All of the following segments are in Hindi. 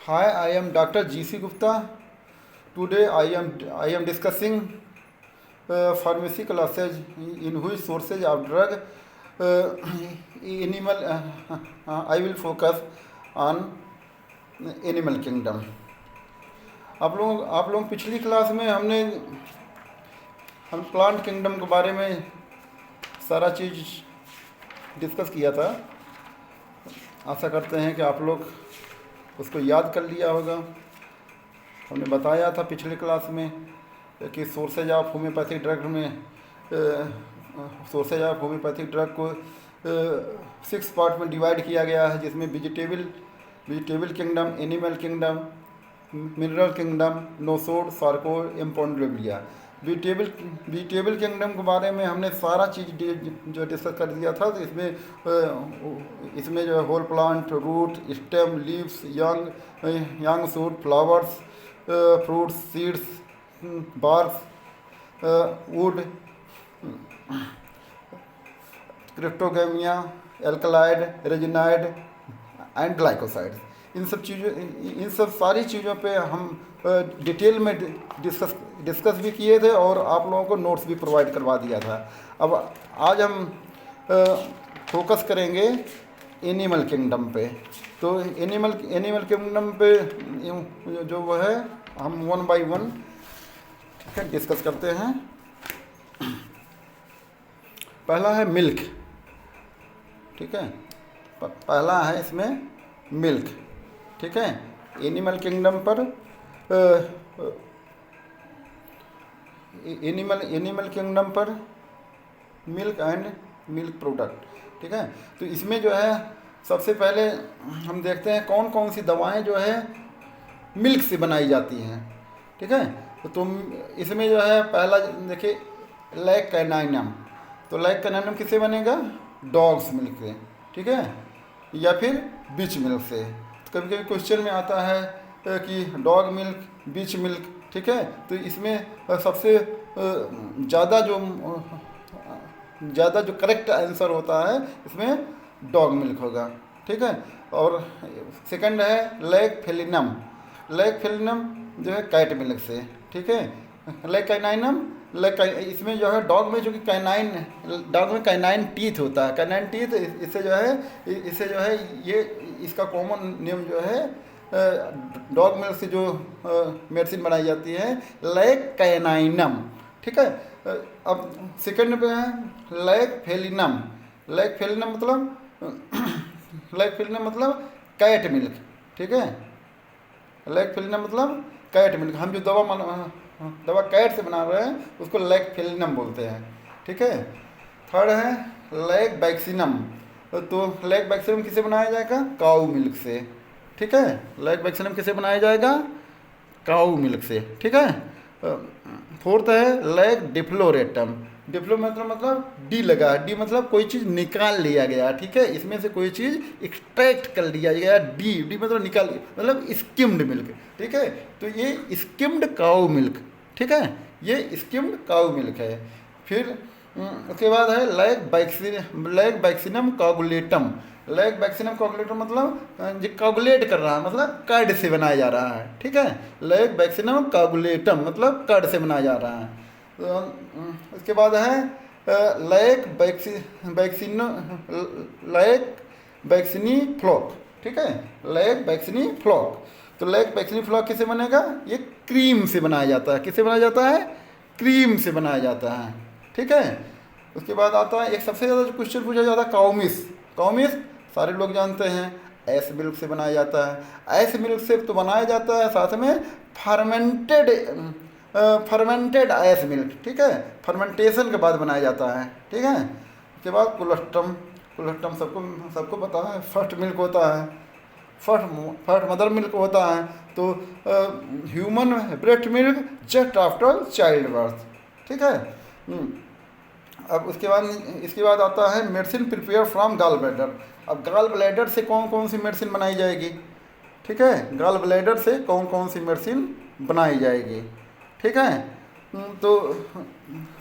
Hi, I am Dr. GC Gupta. Today I am discussing pharmacy classes in which sources of drug uh, animal. I will focus on animal kingdom. आप लोग पिछली क्लास में हम प्लांट किंगडम के बारे में सारा चीज़ डिस्कस किया था। आशा करते हैं कि आप लोग उसको याद कर लिया होगा। हमने बताया था पिछले क्लास में कि सोर्सेज ऑफ होम्योपैथिक ड्रग में सोर्सेज ऑफ होम्योपैथिक ड्रग को 6 पार्ट में डिवाइड किया गया है, जिसमें vegetable kingdom, animal kingdom, mineral kingdom, nosode, sarcode, imponderabilia. Vegetable kingdom के बारे में हमने सारा चीज़ जो डिस्कस कर दिया था। तो इसमें जो whole plant, root, stem, leaves, young shoot, flowers, fruits, seeds, barks, wood, cryptogamia, alkaloid, resinoid and glycosides. इन सब सारी चीज़ों पे हम डिटेल में डिस्कस भी किए थे और आप लोगों को नोट्स भी प्रोवाइड करवा दिया था। अब आज हम फोकस करेंगे एनिमल किंगडम पे। तो एनिमल किंगडम पे जो वो है हम 1 बाय 1 ठीक है डिस्कस करते हैं। पहला है मिल्क, ठीक है। पहला है इसमें मिल्क, ठीक है। एनिमल किंगडम पर एनिमल किंगडम पर मिल्क एंड मिल्क प्रोडक्ट, ठीक है। तो इसमें जो है सबसे पहले हम देखते हैं कौन कौन सी दवाएं जो है मिल्क से बनाई जाती हैं, ठीक है। तो तुम इसमें जो है पहला देखिए लैक कैनाइनम। तो लैक कैनाइनम किससे बनेगा? डॉग्स मिल्क से, ठीक है, या फिर बीच मिल्क से। तो कभी कभी क्वेश्चन में आता है कि डॉग मिल्क, बीच मिल्क, ठीक है। तो इसमें सबसे ज़्यादा जो करेक्ट आंसर होता है इसमें डॉग मिल्क होगा, ठीक है। और सेकंड है लैक फेलिनम। लैक फेलिनम जो है कैट मिल्क से, ठीक है। लैक कैनाइनम इसमें जो है डॉग में जो कि डॉग में कैनाइन टीथ होता है। कैनाइन टीथ इससे जो है ये इसका कॉमन नेम जो है डॉग मिल्क से जो मेडिसिन बनाई जाती है लैक कैनाइनम, ठीक है। अब सेकंड पे है लैक फेलिनम। लैक फेलिनम मतलब कैट मिल्क, ठीक है। लैक फेलिनम मतलब कैट मिल्क। हम जो दवा कैट से बना रहे हैं उसको लैक फेलिनम बोलते हैं, ठीक है। थर्ड है लैक वैक्सीनम। तो लैक वैक्सीनम किसे बनाया जाएगा? काऊ मिल्क से, ठीक है। लैक वैक्सीनम किसे बनाया जाएगा? काऊ मिल्क से, ठीक है। फोर्थ है लैक डिफ्लोरेटम। मतलब डी लगा, डी मतलब कोई चीज़ निकाल लिया गया, ठीक है। इसमें से कोई चीज़ एक्सट्रैक्ट कर लिया गया। डी मतलब निकाल, मतलब स्किम्ड मिल्क, ठीक है। तो ये स्किम्ड काऊ मिल्क, ठीक है, ये स्किम्ड काऊ मिल्क है। फिर उसके बाद है लैक वैक्सीनम कोगुलेटम। लैक वैक्सीनम कोगुलेटम मतलब जो कोगुलेट कर रहा है, मतलब कर्ड से बनाया जा रहा है, ठीक है। लैक वैक्सीनम कोगुलेटम मतलब कर्ड से बनाया जा रहा है। उसके बाद है लैक वैक्सीनी फ्लॉक, ठीक है। Lac vaccini floc. तो लैक वैक्सीनी फ्लॉक किसे बनेगा? ये क्रीम से बनाया जाता है। किससे बनाया जाता है? क्रीम से बनाया जाता है, ठीक है। उसके बाद आता है एक सबसे ज़्यादा जो क्वेश्चन पूछा जाता है काउमिस। काउमिस सारे लोग जानते हैं, एस मिल्क से बनाया जाता है। एस मिल्क से तो बनाया जाता है, साथ में फर्मेंटेड एस मिल्क, ठीक है। फर्मेंटेशन के बाद बनाया जाता है, ठीक है। उसके बाद कोलेस्ट्रम सबको पता है, फर्स्ट मिल्क होता है, फर्स्ट मदर मिल्क होता है। तो human breast milk just after childbirth, ठीक है। अब इसके बाद आता है medicine prepare from gall bladder. अब गॉल ब्लैडर से कौन कौन सी मेडिसिन बनाई जाएगी, ठीक है। गॉल ब्लैडर से कौन कौन सी मेडिसिन बनाई जाएगी, ठीक है। तो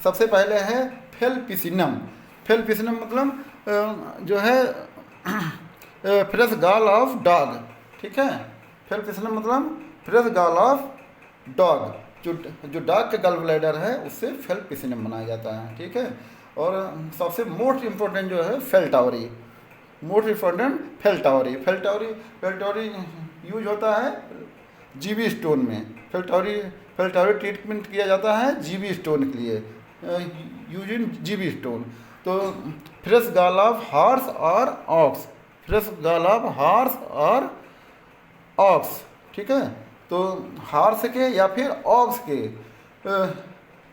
सबसे पहले है फेलपिसिनम। फेलपिसिनम मतलब जो है फ्रेश गॉल ऑफ डॉग, ठीक है। फेल्पिसिनम मतलब फ्रेश गॉल ऑफ डॉग, जो डॉग का गल ब्लैडर है उससे फेल्पिसिनम बनाया जाता है, ठीक है। और सबसे मोस्ट इम्पोर्टेंट जो है फेल्टावरी, मोस्ट इम्पोर्टेंट फेल्टावरी। फेल्टावरी यूज होता है जीबी स्टोन में। फेल्टावरी ट्रीटमेंट किया जाता है जीबी स्टोन के लिए, यूज इन जीबी स्टोन। तो फ्रेश गॉल ऑफ हॉर्स और ox, fresh gall of horse और ऑक्स, ठीक है। तो हॉर्स के या फिर ऑक्स के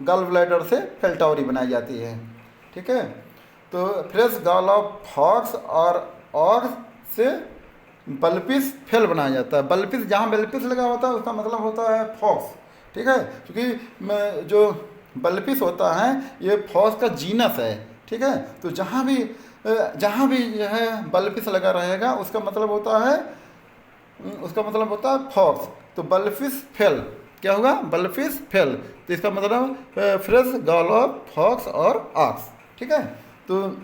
गल ब्लैडर से फेल्टावरी बनाई जाती है, ठीक है। तो फ्रेश गॉल ऑफ फॉक्स और ऑक्स से बल्पिस फेल बनाया जाता है। बल्पिस, जहाँ बल्पिस लगा होता है उसका मतलब होता है फॉक्स, ठीक है। क्योंकि जो बल्पिस होता है ये फॉक्स का जीनस है, ठीक है। तो जहाँ भी जो है बल्पिस लगा रहेगा उसका मतलब होता है फॉक्स। तो बल्पिस फेल क्या होगा, बल्पिस फेल, तो इसका मतलब फ्रेश गॉल ऑफ फॉक्स और ऑक्स, ठीक है। तो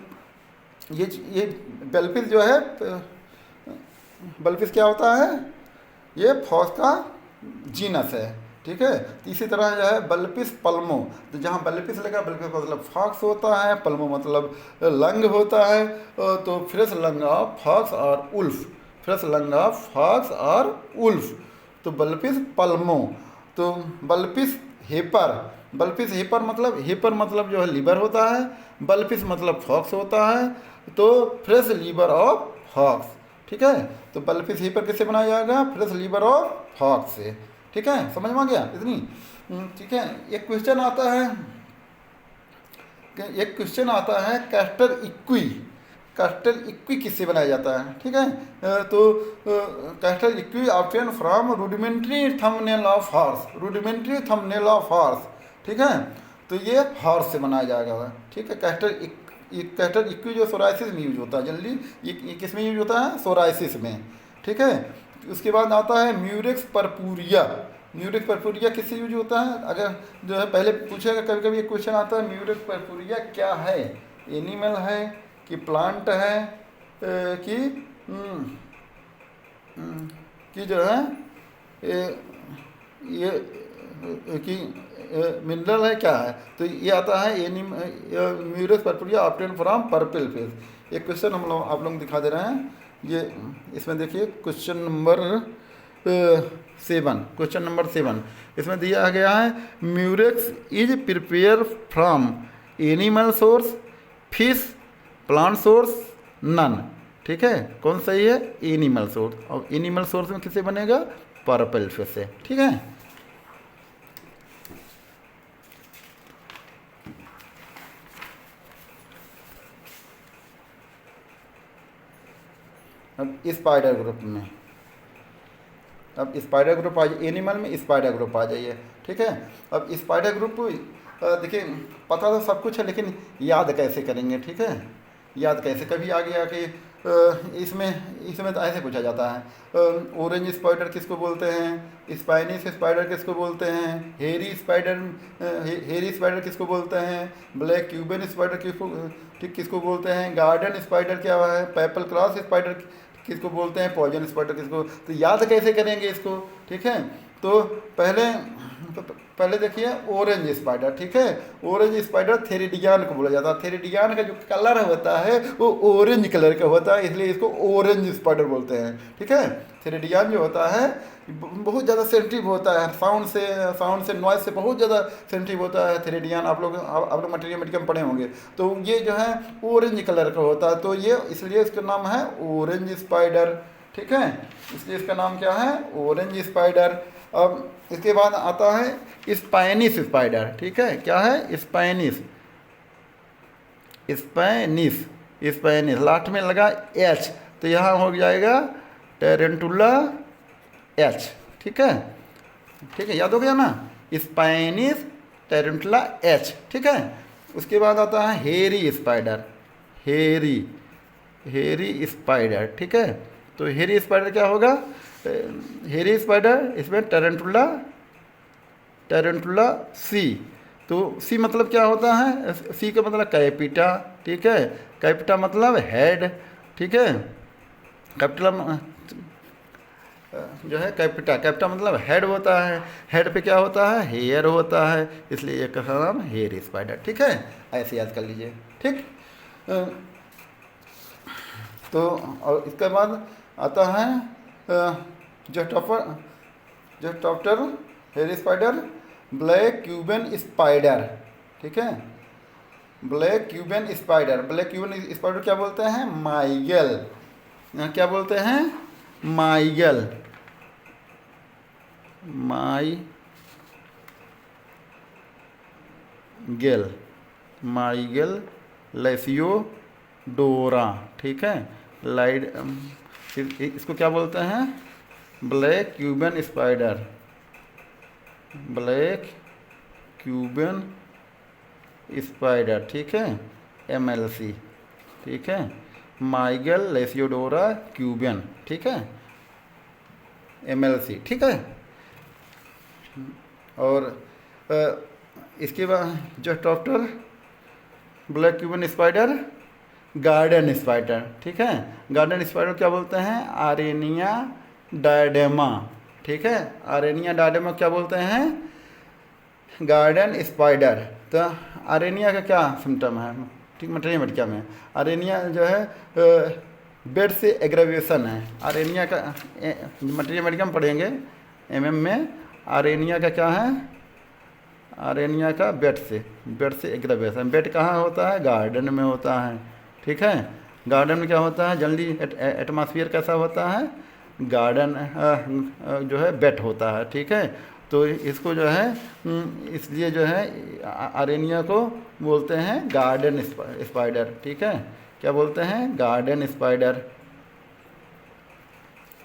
ये बल्पिस जो है, बल्पिस क्या होता है, ये फॉक्स का जीनस है, ठीक है। तो इसी तरह जो है बल्पिस पल्मो, तो जहाँ बल्पिस लगा, बल्पिस मतलब फॉक्स होता है, पल्मो मतलब लंग होता है। तो फ्रेश लंग ऑफ फॉक्स और wolf, fresh lung of fox और उल्फ, तो बल्पिस पल्मो। तो बल्पिस हेपर मतलब जो है लीवर होता है, बल्पिस मतलब फॉक्स होता है, तो फ्रेश लीवर ऑफ फॉक्स, ठीक है। तो बल्पिस हेपर किससे बनाया जाएगा, फ्रेश लीवर ऑफ फॉक्स से, ठीक है। समझ में आ गया इतनी, ठीक है। एक क्वेश्चन आता है कैस्टर इक्वी किससे बनाया जाता है, ठीक है। तो castor equi obtain from rudimentary thumbnail of horse, ठीक है। तो ये हॉर्स से बनाया जाएगा, ठीक है। कैस्टर इक्वी जो सोराइसिस में यूज होता है जनरली, ये किस में यूज होता है, सोराइसिस में, ठीक है। उसके बाद आता है म्यूरेक्स परपुरिया किससे यूज होता है, अगर जो है पहले पूछेगा कभी कभी ये क्वेश्चन आता है, म्यूरेक्स परपुरिया क्या है, एनिमल है कि प्लांट है कि जो है ये कि मिनरल है, क्या है। तो ये आता है Murex परपुरिया obtain from purple fish. एक क्वेश्चन आप लोग दिखा दे रहे हैं, ये इसमें देखिए क्वेश्चन नंबर 7, इसमें दिया गया है Murex is prepare from animal source, fish, plant source, none, ठीक है। कौन सही है, एनिमल सोर्स। और एनिमल सोर्स में किससे बनेगा, पर्पल फिश से, ठीक है। अब स्पाइडर ग्रुप आ जाइए, एनिमल में स्पाइडर ग्रुप आ जाइए, ठीक है। अब स्पाइडर ग्रुप देखिए पता तो सब कुछ है, लेकिन याद कैसे करेंगे, ठीक है। याद कैसे, कभी आ गया कि इसमें तो ऐसे पूछा जाता है, ऑरेंज स्पाइडर किसको बोलते हैं, स्पाइनिश स्पाइडर किसको बोलते हैं, हेरी स्पाइडर किसको बोलते हैं, ब्लैक क्यूबन स्पाइडर किसको बोलते हैं, गार्डन स्पाइडर क्या है, पेपल क्रॉस स्पाइडर किसको बोलते हैं, पॉइजन स्पाइडर किसको। तो याद कैसे करेंगे इसको, ठीक है। तो पहले देखिए ऑरेंज स्पाइडर, ठीक है। ऑरेंज स्पाइडर थेरिडियन को बोला जाता है। थेरिडियन का जो कलर होता है वो ऑरेंज कलर का होता है, इसलिए इसको ऑरेंज स्पाइडर बोलते हैं, ठीक है। थेरिडियन जो होता है बहुत ज़्यादा सेंसिटिव होता है, साउंड से नॉइज से बहुत ज़्यादा सेंसिटिव होता है थेरिडियन। आप लोग मैथमेटिक्स में पढ़े होंगे। तो ये जो है ऑरेंज कलर का होता है, तो ये इसलिए इसका नाम है ऑरेंज स्पाइडर, ठीक है। इसलिए इसका नाम क्या है, ऑरेंज स्पाइडर। अब इसके बाद आता है स्पाइनिश स्पाइडर, ठीक है। क्या है, स्पाइनिश, लास्ट में लगा एच, तो यहाँ हो जाएगा टेरेंटुला एच, ठीक है। याद हो गया ना, स्पाइनिश टेरेंटुला एच, ठीक है। उसके बाद आता है हेरी स्पाइडर, ठीक है। तो हेरी स्पाइडर क्या होगा, हेरी स्पाइडर, इसमें टेरेंटुला सी। तो सी मतलब क्या होता है, सी का मतलब कैपिटा, ठीक है। कैपिटा मतलब हेड, ठीक है। जो है कैपिटा, कैपिटा मतलब हेड होता है, हेड पे क्या होता है, हेयर होता है, इसलिए एक का नाम हेयर स्पाइडर। ठीक है, ऐसे याद कर लीजिए। ठीक, अ, तो और इसके बाद आता है जोस्टॉप्टर hair spider, black Cuban spider. ठीक है, black Cuban spider, black Cuban spider क्या बोलते हैं, माइगल, क्या बोलते हैं, माइगल, माइगल, माइगल लेसियोडोरा। ठीक है, लाइड, इसको क्या बोलते हैं, black Cuban spider, black Cuban spider. ठीक है, MLC। ठीक है, माइगल लेसियोडोरा क्यूबन। ठीक है, MLC। ठीक है, और इसके बाद जो doctor black Cuban spider, garden spider. ठीक है, गार्डन स्पाइडर क्या बोलते हैं, आरेनिया डायडेमा। ठीक है, आरेनिया डायडेमा क्या बोलते हैं, गार्डन स्पाइडर। तो आरेनिया का क्या सिम्टम है, ठीक, मटेरियल मेडिका में आरेनिया जो है बेड से एग्रेवेशन है। आरेनिया का मटेरियल मेडिका में पढ़ेंगे MM में, आरेनिया का क्या है, आरेनिया का बेड से एग्रेवेशन। बेड कहाँ होता है, गार्डन में होता है। ठीक है, गार्डन में क्या होता है, जनरली एटमॉस्फेयर कैसा होता है, गार्डन जो है बेड होता है। ठीक है, तो इसको जो है इसलिए जो है आरेनिया को बोलते हैं गार्डन स्पाइडर। ठीक है, क्या बोलते हैं, गार्डन स्पाइडर।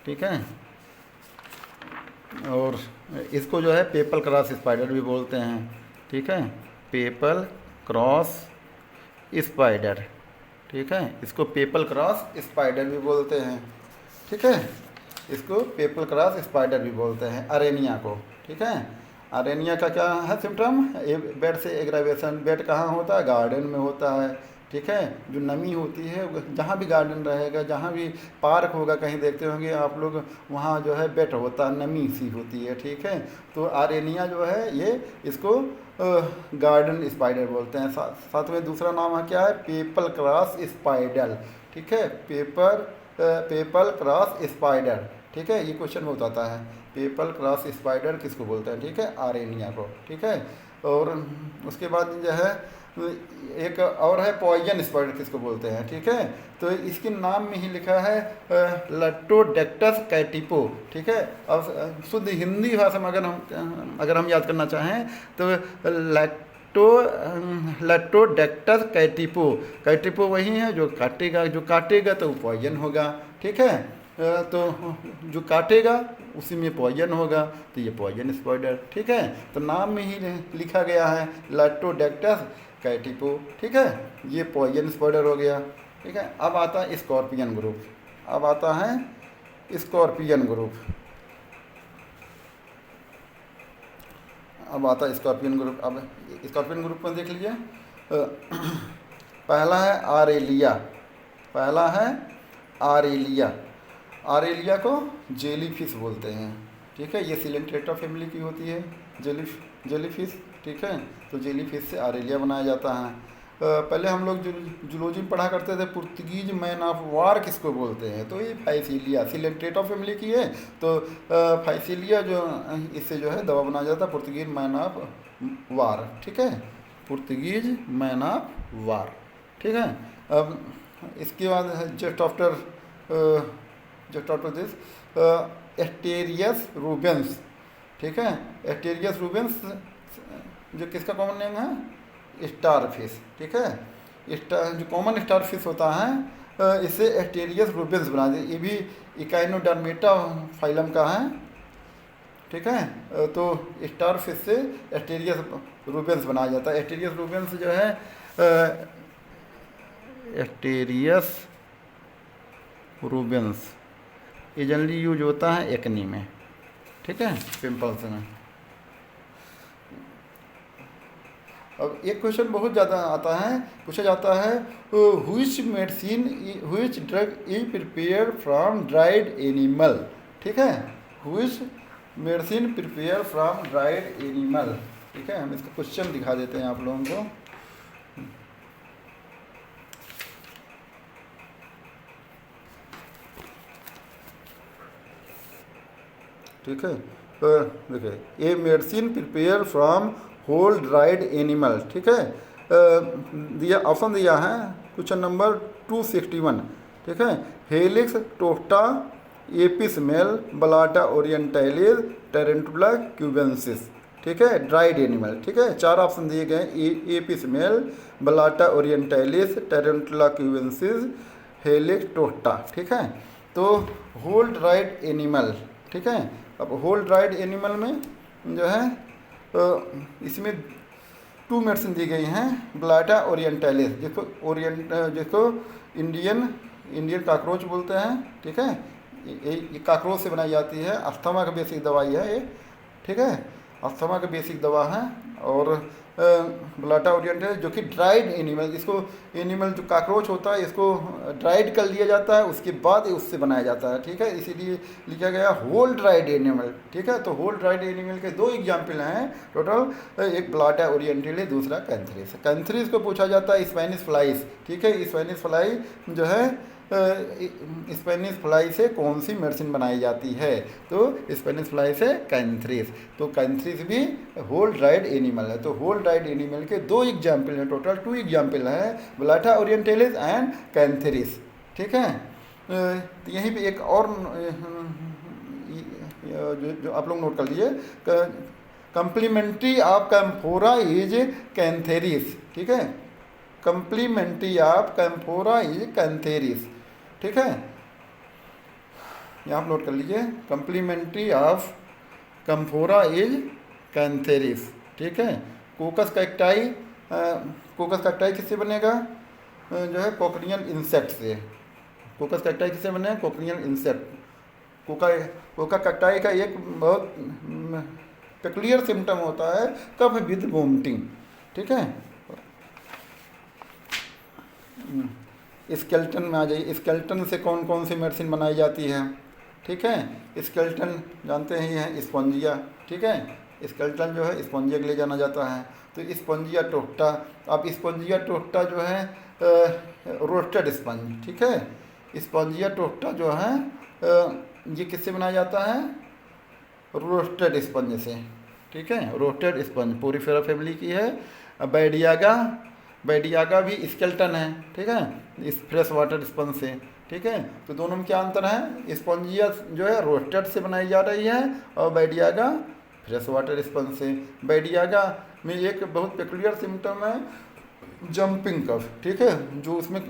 ठीक है, और इसको जो है पेपल क्रॉस स्पाइडर भी बोलते हैं। ठीक है, पेपल क्रॉस स्पाइडर। ठीक है, इसको पेपल क्रॉस स्पाइडर भी बोलते हैं। ठीक है, इसको पेपल क्रॉस स्पाइडर भी बोलते हैं अरेनिया को। ठीक है, अरेनिया का क्या है सिम्टम, बेड से एग्रावेशन। बेड कहाँ होता है, गार्डन में होता है। ठीक है, जो नमी होती है जहाँ भी गार्डन रहेगा, जहाँ भी पार्क होगा, कहीं देखते होंगे आप लोग, वहाँ जो है बेड होता है, नमी सी होती है। ठीक है, तो अरेनिया जो है ये इसको गार्डन स्पाइडर बोलते हैं। साथ में दूसरा नाम है क्या है, पेपल क्रॉस स्पाइडर। ठीक है, पेपल क्रॉस स्पाइडर। ठीक है, ये क्वेश्चन में बताता है पेपल क्रॉस स्पाइडर किसको बोलते हैं। ठीक है, आरेनिया को। ठीक है, और उसके बाद जो है एक और है पॉइजन स्पाइडर किसको बोलते हैं। ठीक है, तो इसके नाम में ही लिखा है लैक्टोडेक्टस कैटिपो। ठीक है, अब शुद्ध हिंदी भाषा में अगर हम याद करना चाहें तो लैक्टोडेक्टस कैटिपो। कैटिपो वही है जो काटेगा तो पॉइजन होगा। ठीक है, तो जो काटेगा उसी में पॉइजन होगा, तो ये पॉइजन स्पाइडर। ठीक है, तो नाम में ही लिखा गया है लैक्टोडेक्टस कैटिपो। ठीक है, ये पॉइजन स्पाइडर हो गया। ठीक है, अब आता है स्कॉर्पियन ग्रुप। अब आता है स्कॉर्पियन ग्रुप। अब आता है स्कॉर्पियन ग्रुप। अब स्कॉर्पियन ग्रुप में देख लीजिए, पहला है आरेलिया। पहला है आरेलिया। आरेलिया को जेलीफिश बोलते हैं। ठीक है, ये सिलेंट्रेटा फैमिली की होती है जेलीफिश। ठीक है, तो जेलीफिश से आरेलिया बनाया जाता है। पहले हम लोग जूलॉजी में पढ़ा करते थे, पुर्तगीज मैन ऑफ वार किसको बोलते हैं, तो ये फाइसीलिया सिलेंट्रेटा फैमिली की है। तो फाइसीलिया जो इससे जो है दवा बनाया जाता है, पुर्तगीज मैन ऑफ वार। ठीक है, पुर्तगीज मैन ऑफ वार। ठीक है, अब इसके बाद just after this Asterias Rubens. ठीक है, एस्टेरियस रूबेंस जो किसका कॉमन नेम है, स्टार फिश। ठीक है, जो कॉमन स्टार फिश होता है इसे एस्टेरियस रूबेंस बना दे। ये भी इकाइनोडर्मेटा फाइलम का है। ठीक है, तो स्टार फिश से एस्टेरियस रूबेंस बनाया जाता है। एस्टेरियस रूबेंस जो है एस्टेरियस रूबेंस ये जनरली यूज होता है एक्नी में। ठीक है, पिंपल्स में। अब एक क्वेश्चन बहुत ज़्यादा आता है, पूछा जाता है which drug is prepared from dried animal. ठीक है, which medicine prepare from dried animal. ठीक है, हम इसका क्वेश्चन दिखा देते हैं आप लोगों को। ठीक है, तो देखिए, a medicine prepare from whole dried animal. ठीक है, दिया ऑप्शन दिया है क्वेश्चन नंबर 261। ठीक है, हेलिक्स टोफ्टा एपिस मेल बलाटा ओरिएंटाइलिस टेरेंटुला क्यूबेंसिस। ठीक है, ड्राइड एनिमल। ठीक है, 4 ऑप्शन दिए गए, एपिस मेल बलाटा ओरिएंटाइलिस टेरेंटुला क्यूबेंसिस हेलिक्स टोफ्टा। ठीक है, तो होल ड्राइड एनिमल। ठीक है, अब होल ड्राइड एनिमल में जो है इसमें 2 मेडिसिन दी गई हैं, ब्लाटा ओरिएंटालिस, जिसको इंडियन काकरोच बोलते हैं। ठीक है, ये काकरोच से बनाई जाती है, अस्थमा का बेसिक दवाई है ये। ठीक है, अस्थमा का बेसिक दवा है। और ब्लाटा ओरिएंटालिस जो कि ड्राइड एनिमल, इसको एनिमल जो काकरोच होता है इसको ड्राइड कर लिया जाता है, उसके बाद उससे बनाया जाता है। ठीक है, इसीलिए लिखा गया होल ड्राइड एनिमल। ठीक है, तो होल ड्राइड एनिमल के 2 एग्जाम्पल हैं टोटल, एक ब्लाटा ओरिएंटालिस, दूसरा कैंथरीस। कैंथरीस को पूछा जाता है स्पेनिश फ्लाइस। ठीक है, स्पेनिश फ्लाई जो है स्पेनिश फ्लाई से कौन सी मेडिसिन बनाई जाती है, तो स्पेनिश फ्लाई से कैंथरीस। तो कैंथरीस भी होल ड्राइड एनिमल है। तो होल ड्राइड एनिमल के 2 एग्जाम्पल हैं, टोटल 2 एग्जाम्पल हैं, ब्लाटा ओरिएंटालिस एंड कैंथरीस। ठीक है, तो यहीं पे एक और जो आप लोग नोट कर लीजिए, कंप्लीमेंट्री ऑफ कैम्फोरा इज कैंथेरिस। ठीक है, कंप्लीमेंट्री ऑफ कैम्फोरा इज कैंथेरिस। ठीक है, यहाँ आप नोट कर लीजिए, कंप्लीमेंट्री ऑफ कैम्फोरा इज कैंथेरिस। ठीक है, कोकस कैक्टाई किससे बनेगा, जो है कोकनियल इंसेक्ट से। कोकस कैक्टाई किससे बने, कोकनियल इंसेक्ट। कोका कैक्टाई का एक बहुत पेक्युलियर सिम्टम होता है कफ विद वोमिटिंग। ठीक है, स्केलेटन में आ जाइए, स्केलेटन से कौन कौन सी मेडिसिन बनाई जाती है। ठीक है, स्केलेटन जानते ही हैं, स्पॉन्जिया। ठीक है, स्केलेटन जो है स्पॉन्जिया के लिए जाना जाता है। तो स्पॉन्जिया टोफ्टा, अब स्पॉन्जिया टोफ्टा जो है रोस्टेड स्पंज। ठीक है, स्पॉन्जिया टोफ्टा जो है ये किससे बनाया जाता है, रोस्टेड स्पंज से। ठीक है, रोस्टेड स्पंज पोरीफेरा फैमिली की है। बैडियागा भी स्केलेटन है। ठीक है, इस फ्रेश वाटर स्पंज से। ठीक है, तो दोनों में क्या अंतर है, स्पॉन्जिया जो है रोस्टेड से बनाई जा रही है और बैडियागा फ्रेश वाटर स्पंज से। बैडियागा में एक बहुत पेक्युलियर सिम्टम है जंपिंग कफ। ठीक है, जो उसमें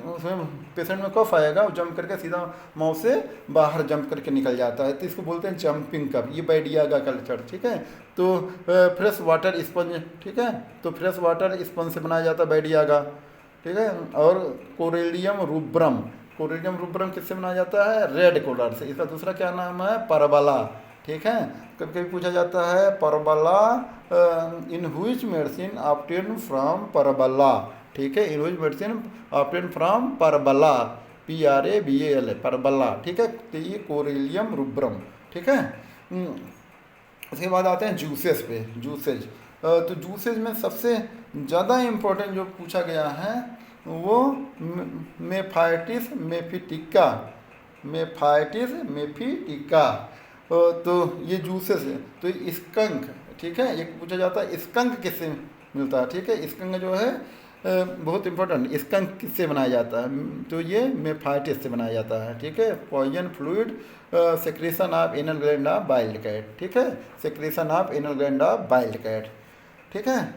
पेशेंट में कफ आएगा, वो जंप करके सीधा माउथ से बाहर जंप करके निकल जाता है, तो इसको बोलते हैं जंपिंग कफ। ये बैडियागा कल्चर। ठीक है, तो फ्रेश वाटर स्पंज। ठीक है, तो फ्रेश वाटर स्पंज से बनाया जाता है बैडियागा। ठीक है, और कोरेलियम रूब्रम किससे बनाया जाता है, रेड कोलर से। इसका दूसरा क्या नाम है, परबला। ठीक है, कभी कभी पूछा जाता है परबला in which medicine obtain from परबला। ठीक है, in which medicine obtain from परबला, PRABAL, परबला। ठीक है, तो ये कोरेलियम रूब्रम। ठीक है, उसके बाद आते हैं जूसेस पे। तो जूसेज में सबसे ज़्यादा इम्पोर्टेंट जो पूछा गया है वो मेफाइटिस मेफिटिका। तो ये जूसेस है। तो स्कंक। ठीक है, एक पूछा जाता है स्कंक किससे मिलता है। ठीक है, स्कंक जो है बहुत इंपॉर्टेंट, स्कंक किससे बनाया जाता है, तो ये मेफाइटिस से बनाया जाता है। ठीक है, poison fluid secretion of anal gland of wild cat. ठीक है, secretion of anal gland of wild cat. ठीक है,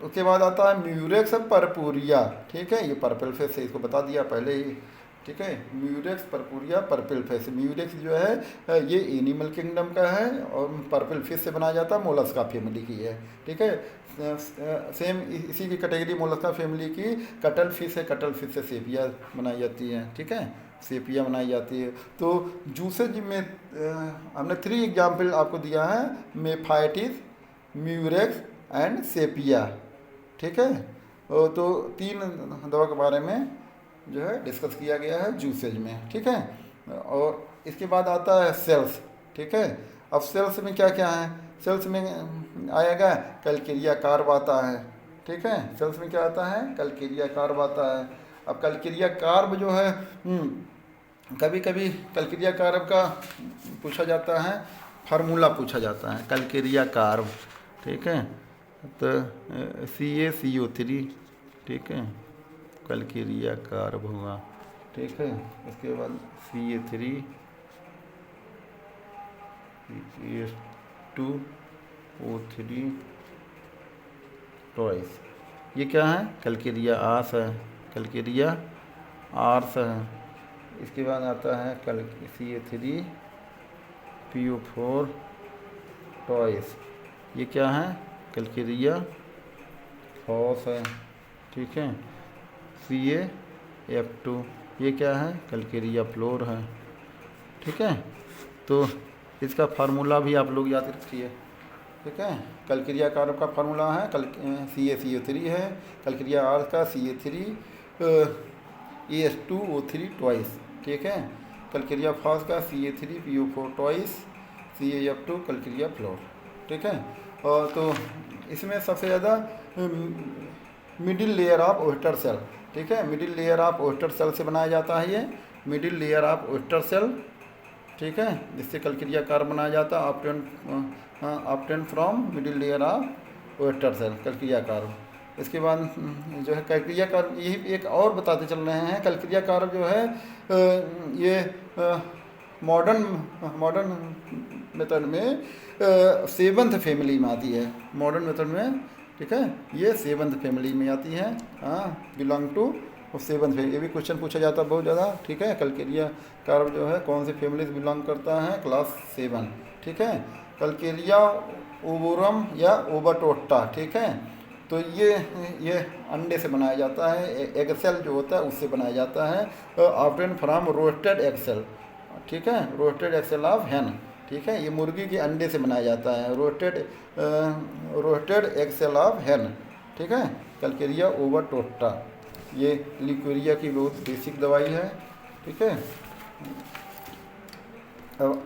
उसके बाद आता है म्यूरेक्स परपूरिया। ठीक है, ये पर्पल फेस है, इसको बता दिया पहले ही। ठीक है, म्यूरेक्स परपूरिया पर्पल फिश। म्यूरेक्स जो है ये एनिमल किंगडम का है और पर्पल फिश से बनाया जाता है, मोलस्का फैमिली की है। ठीक है, सेम इसी की कैटेगरी मोलस्का फैमिली की कटल फिश है, कटल फिश से सेपिया बनाई जाती है। ठीक है, सेपिया बनाई जाती है। तो जूसेज में हमने 3 एग्जाम्पल आपको दिया है, मेफाइटिस, म्यूरेक्स एंड सेपिया। ठीक है, तो 3 दवा के बारे में जो है डिस्कस किया गया है जूसेज में। ठीक है, और इसके बाद आता है सेल्स। ठीक है। अब सेल्स में क्या क्या है, सेल्स में आएगा कलक्रिया कार्ब आता है, ठीक है। सेल्स में क्या आता है, कलक्रिया कार्ब आता है। अब कलक्रिया कार्ब जो है कभी कभी कलक्रिया कार्ब का पूछा जाता है, फार्मूला पूछा जाता है कलक्रिया कार्ब, ठीक है। तो CaCO3, ठीक है, कलक्रिया कार्ब हुआ, ठीक है। उसके बाद Ca3 H2O3 टॉइस, ये क्या है, कलक्रिया आस है, कलक्रिया आर्स है। इसके बाद आता है Ca3PO4 टॉइस, ये क्या है, कलक्रिया फॉस है, ठीक है। CaF2, ये क्या है, कलक्रिया फ्लोर है, ठीक है। तो इसका फार्मूला भी आप लोग याद रखिए, ठीक है। कलक्रिया कार्ब का फार्मूला है CaCO3 है, कलक्रिया आर्स का Ca3H2O3 ट्वाइस, ठीक है। कलक्रिया फॉस का Ca3PO4 ट्वाइस, CaF2 कलक्रिया फ्लोर, ठीक है। और तो इसमें सबसे ज़्यादा middle layer of oyster shell, ठीक है, middle layer of oyster shell से बनाया जाता है ये, middle layer of oyster shell, ठीक है, जिससे कलक्रिया कार्ब बनाया जाता है, obtain from middle layer of oyster shell, calcarea carb. इसके बाद जो है कलक्रिया कार्ब, यही एक और बताते चल रहे हैं, कलक्रिया कार्ब जो है ये मॉडर्न मेथड में 7th फैमिली में आती है, मॉडर्न मेथड में, ठीक है, ये 7th फैमिली में आती है, बिलोंग टू 7th फैमिली। ये भी क्वेश्चन पूछा जाता है बहुत ज़्यादा, ठीक है। कलक्रिया कार्ब जो है कौन से फैमिली से बिलोंग करता है, क्लास 7, ठीक है। कलक्रिया ओबोरम या ओबाटोट्टा, ठीक है। तो ये अंडे से बनाया जाता है, एग सेल जो होता है उससे बनाया जाता है, obtain from roasted eggshell, ठीक है, roasted eggshell of hen, ठीक है। ये मुर्गी के अंडे से बनाया जाता है, roasted eggshell of hen, ठीक है। कलक्रिया ओबाटोट्टा, ये लिक्वेरिया की बहुत बेसिक दवाई है, ठीक है।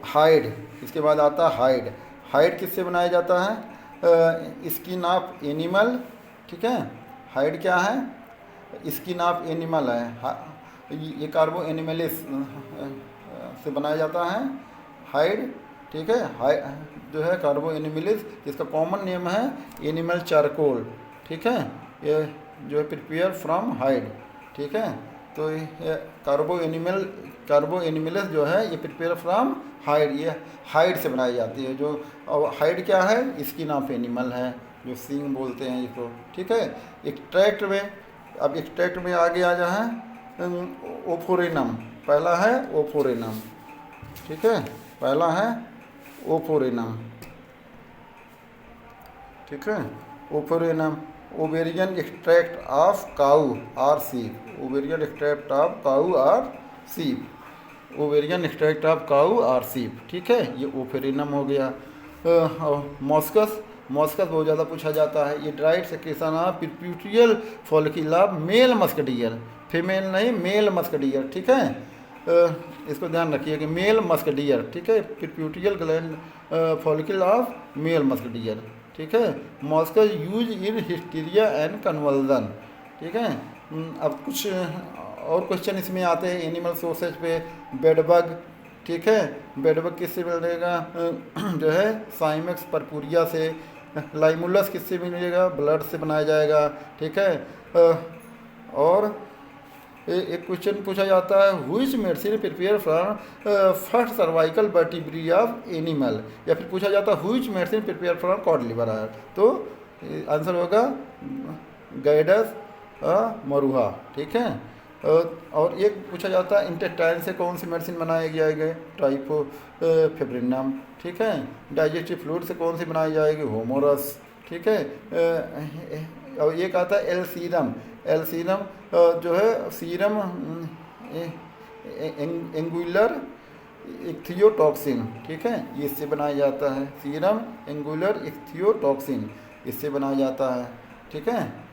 हाइड, इसके बाद आता है हाइड। हाइड किससे बनाया जाता है, स्किन ऑफ एनिमल, ठीक है। हाइड क्या है, स्किन ऑफ एनिमल है, ये कार्बो एनिमलिस से बनाया जाता है हाइड, ठीक है। हाइड जो है कार्बो एनिमलिस, जिसका कॉमन नेम है एनिमल चारकोल, ठीक है। ये जो है प्रिपेयर फ्रॉम हाइड, ठीक है। तो ये कार्बो एनिमलिस जो है ये प्रिपेयर फ्रॉम हाइड, ये हाइड से बनाई जाती है। जो अब हाइड क्या है, स्किन ऑफ एनिमल है, जो सींग बोलते हैं इसको, ठीक है। एक्सट्रैक्ट में, अब एक्सट्रैक्ट में आगे आ जाए ओफोरेनम, पहला है ओफोरेनम, ठीक है, पहला है ओफोरेनम, ठीक है। ओफोरेनम, ओवेरियन एक्सट्रैक्ट ऑफ काऊ और सीप, ओवेरियन एक्सट्रैक्ट ऑफ काऊ और सीप, ओवेरियन एक्सट्रैक्ट ऑफ काऊ और सीप, ठीक है। ये ओफोरेनम हो गया। मॉस्कस, मॉस्कस बहुत ज़्यादा पूछा जाता है, ये dried secretion of preputial follicle of male musk deer, female नहीं मेल मस्कडियर, ठीक है। इसको ध्यान रखिए कि मेल मस्कडियर, ठीक है, पिट्यूटरियल gland follicle of male musk deer, ठीक है। मॉस्कस use in hysteria and conversion, ठीक है। अब कुछ और क्वेश्चन इसमें आते हैं एनिमल सोर्सेज पे, बेडबग, ठीक है, बेडबग किससे मिलेगा, जो है साइमेक्स परपुरिया से। लाइमुलस किससे मिलेगा, ब्लड से बनाया जाएगा, ठीक है। और एक क्वेश्चन पूछा जाता है, which medicine prepare from first cervical vertebrae of animal, या फिर पूछा जाता है which medicine prepare from cod liver, तो आंसर होगा गाइडस मरुहा, ठीक है। और एक पूछा जाता है इंटेस्टाइन से कौन सी मेडिसिन बनाई जाएगी, ट्राइफोफेब्रिनम, ठीक है। डाइजेस्टिव फ्लूइड से कौन सी बनाई जाएगी, होमोरस, ठीक है। और एक आता है एल सीरम, एल सीरम जो है सीरम एंगुलर इक्थियोटॉक्सिन, ठीक है, ये इससे बनाया जाता है, सीरम एंगुलर इक्थियोटॉक्सिन इससे बनाया जाता है, ठीक है।